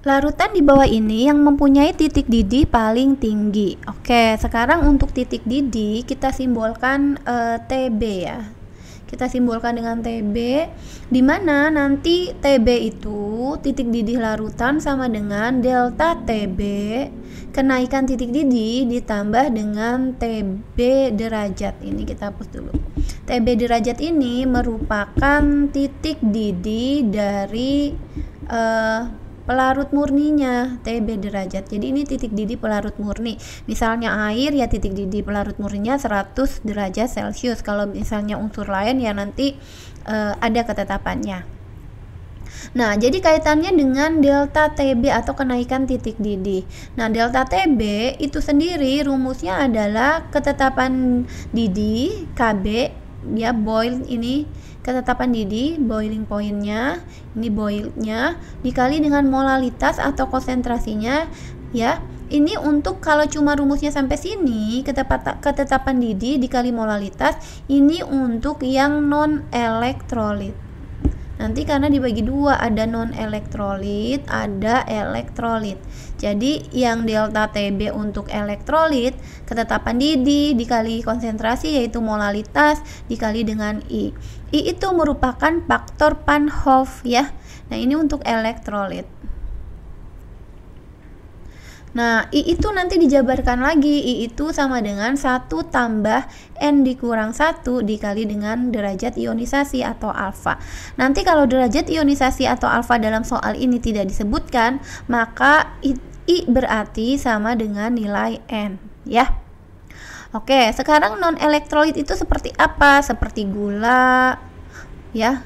larutan di bawah ini yang mempunyai titik didih paling tinggi. Oke, sekarang untuk titik didih kita simbolkan TB ya. Kita simbolkan dengan TB, di mana nanti TB itu titik didih larutan sama dengan delta TB kenaikan titik didih ditambah dengan TB derajat. Ini kita hapus dulu. TB derajat ini merupakan titik didih dari pelarut murninya, TB derajat. Jadi ini titik didih pelarut murni. Misalnya air ya titik didih pelarut murninya 100 derajat Celcius. Kalau misalnya unsur lain ya nanti ada ketetapannya. Nah, jadi kaitannya dengan delta TB atau kenaikan titik didih. Nah, delta TB itu sendiri rumusnya adalah ketetapan didih KB ya, boil ini ketetapan didih, boiling pointnya, ini boilnya dikali dengan molalitas atau konsentrasinya ya. Ini untuk kalau cuma rumusnya sampai sini, ketetapan didih dikali molalitas, ini untuk yang non elektrolit. Nanti karena dibagi dua, ada non elektrolit, ada elektrolit. Jadi yang delta TB untuk elektrolit, ketetapan didih dikali konsentrasi yaitu molalitas dikali dengan I. I itu merupakan faktor Van Hoff ya. Nah, ini untuk elektrolit. Nah, I itu nanti dijabarkan lagi. I itu sama dengan 1 tambah N dikurang 1 dikali dengan derajat ionisasi atau alfa. Nanti kalau derajat ionisasi atau alfa dalam soal ini tidak disebutkan, maka I berarti sama dengan nilai N ya. Oke, sekarang non elektrolit itu seperti apa? Seperti gula ya.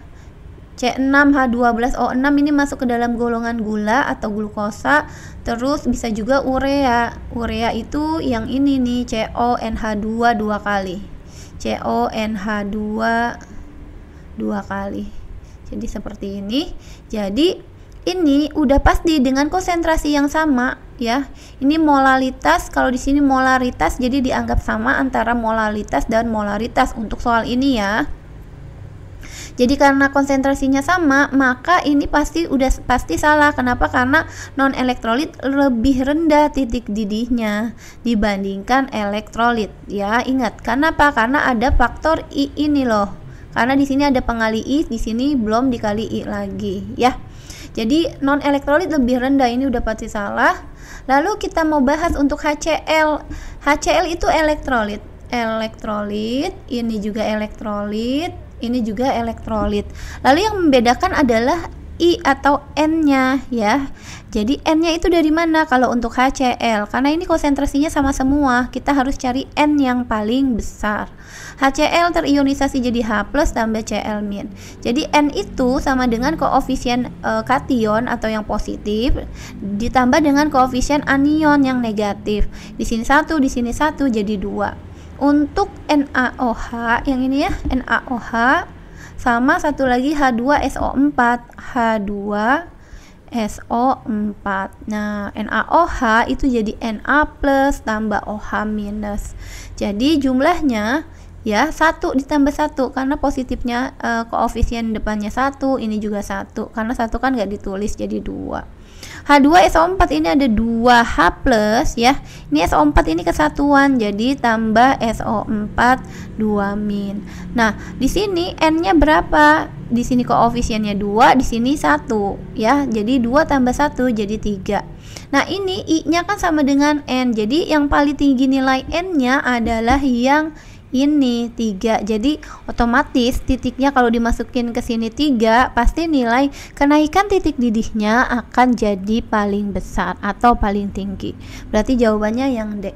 C6H12O6 ini masuk ke dalam golongan gula atau glukosa. Terus bisa juga urea. Urea itu yang ini nih, CONH2 2 kali. CONH2 2 kali. Jadi seperti ini. Jadi ini udah pasti dengan konsentrasi yang sama ya. Ini molalitas, kalau di sini molaritas jadi dianggap sama antara molalitas dan molaritas untuk soal ini ya. Jadi karena konsentrasinya sama, maka ini pasti salah. Kenapa? Karena non elektrolit lebih rendah titik didihnya dibandingkan elektrolit. Ya, ingat. Kenapa? Karena ada faktor I ini loh. Karena di sini ada pengali I, di sini belum dikali I lagi, ya. Jadi non elektrolit lebih rendah, ini udah pasti salah. Lalu kita mau bahas untuk HCl. HCl itu elektrolit. Elektrolit, ini juga elektrolit. Ini juga elektrolit. Lalu yang membedakan adalah I atau N-nya ya. Jadi N-nya itu dari mana kalau untuk HCl? Karena ini konsentrasinya sama semua, kita harus cari N yang paling besar. HCl terionisasi jadi H+ tambah Cl-. Jadi N itu sama dengan koefisien kation atau yang positif ditambah dengan koefisien anion yang negatif. Di sini 1, di sini 1 jadi 2. Untuk NaOH yang ini ya, NaOH sama satu lagi H2SO4, H2SO4. Nah, NaOH itu jadi Na+ tambah OH-. Jadi jumlahnya ya 1 ditambah 1 karena positifnya koefisien depannya 1, ini juga 1. Karena 1 kan nggak ditulis jadi 2. H2SO4 ini ada 2H+ ya. Ini SO4 ini kesatuan jadi tambah SO4 2-. Nah, di sini N-nya berapa? Di sini koefisiennya 2, di sini 1 ya. Jadi 2 tambah 1 jadi 3. Nah, ini I-nya kan sama dengan N. Jadi yang paling tinggi nilai N-nya adalah yang ini 3. Jadi otomatis titiknya kalau dimasukin ke sini 3, pasti nilai kenaikan titik didihnya akan jadi paling besar atau paling tinggi. Berarti jawabannya yang D.